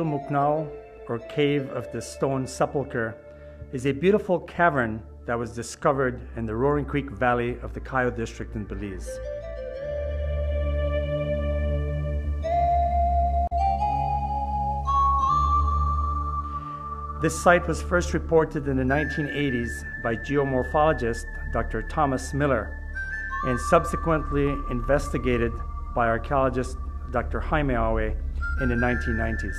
Muknal, or Cave of the Stone Sepulchre, is a beautiful cavern that was discovered in the Roaring Creek Valley of the Cayo district in Belize. This site was first reported in the 1980s by geomorphologist Dr. Thomas Miller and subsequently investigated by archaeologist Dr. Jaime Awe in the 1990s.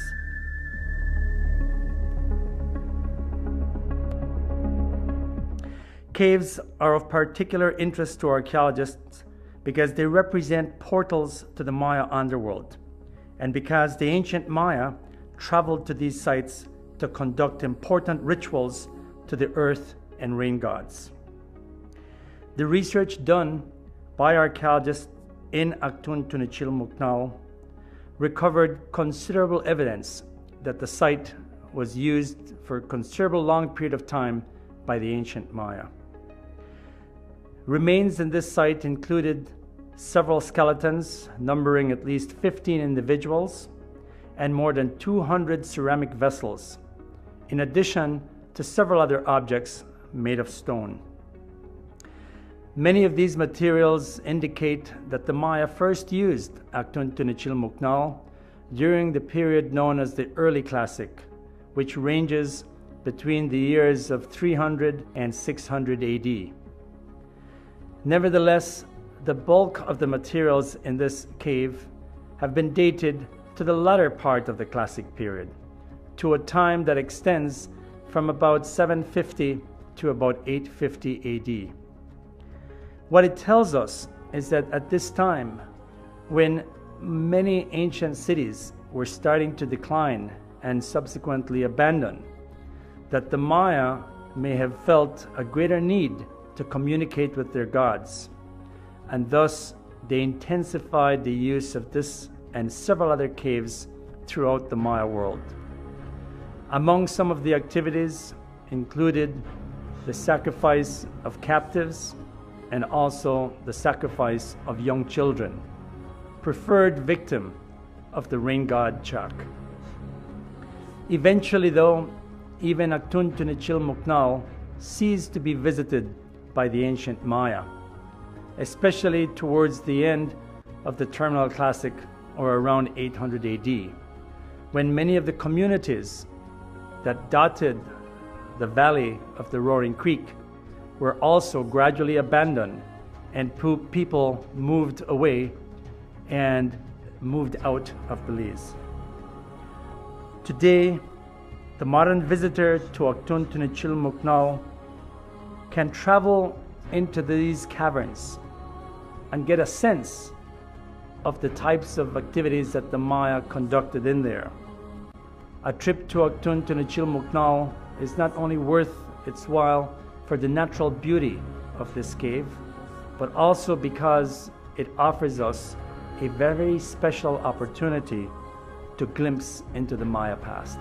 Caves are of particular interest to archaeologists because they represent portals to the Maya underworld, and because the ancient Maya traveled to these sites to conduct important rituals to the earth and rain gods. The research done by archaeologists in Muknal recovered considerable evidence that the site was used for a considerable long period of time by the ancient Maya. Remains in this site included several skeletons numbering at least 15 individuals and more than 200 ceramic vessels, in addition to several other objects made of stone. Many of these materials indicate that the Maya first used Muknal during the period known as the Early Classic, which ranges between the years of 300 and 600 AD. Nevertheless, the bulk of the materials in this cave have been dated to the latter part of the Classic period, to a time that extends from about 750 to about 850 AD. What it tells us is that at this time, when many ancient cities were starting to decline and subsequently abandoned, that the Maya may have felt a greater need to communicate with their gods, and thus they intensified the use of this and several other caves throughout the Maya world. Among some of the activities included the sacrifice of captives and also the sacrifice of young children, preferred victim of the rain god Chak. Eventually though, even Muknal ceased to be visited by the ancient Maya, especially towards the end of the Terminal Classic, or around 800 AD, when many of the communities that dotted the valley of the Roaring Creek were also gradually abandoned, and people moved away and moved out of Belize. Today, the modern visitor to Muknal can travel into these caverns and get a sense of the types of activities that the Maya conducted in there. A trip to Muknal is not only worth its while for the natural beauty of this cave, but also because it offers us a very special opportunity to glimpse into the Maya past.